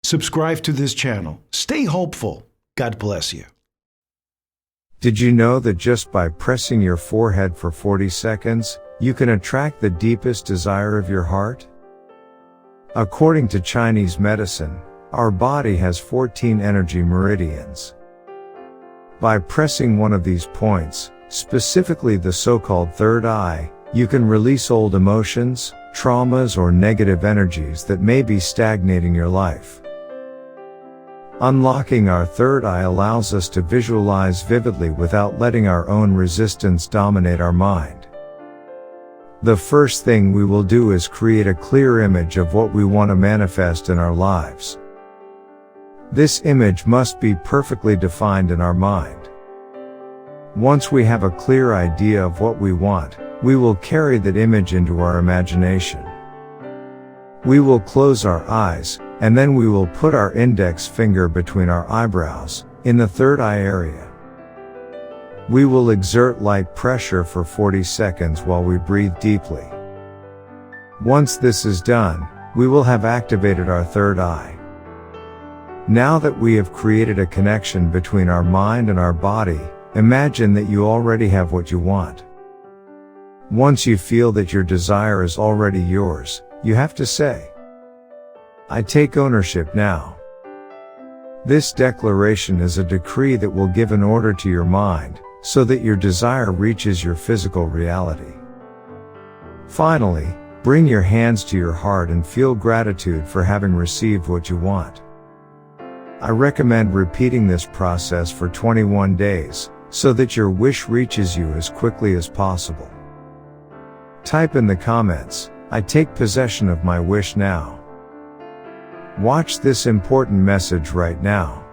Subscribe to this channel. Stay hopeful. God bless you. Did you know that just by pressing your forehead for 40 seconds, you can attract the deepest desire of your heart? According to Chinese medicine, our body has 14 energy meridians. By pressing one of these points, specifically the so-called third eye, you can release old emotions, traumas, or negative energies that may be stagnating your life. Unlocking our third eye allows us to visualize vividly without letting our own resistance dominate our mind. The first thing we will do is create a clear image of what we want to manifest in our lives. This image must be perfectly defined in our mind. Once we have a clear idea of what we want, we will carry that image into our imagination. We will close our eyes, and then we will put our index finger between our eyebrows, in the third eye area. We will exert light pressure for 40 seconds while we breathe deeply. Once this is done, we will have activated our third eye. Now that we have created a connection between our mind and our body, imagine that you already have what you want. Once you feel that your desire is already yours, you have to say, "I take ownership now." This declaration is a decree that will give an order to your mind, so that your desire reaches your physical reality. Finally, bring your hands to your heart and feel gratitude for having received what you want. I recommend repeating this process for 21 days, so that your wish reaches you as quickly as possible. Type in the comments, "I take possession of my wish now." Watch this important message right now.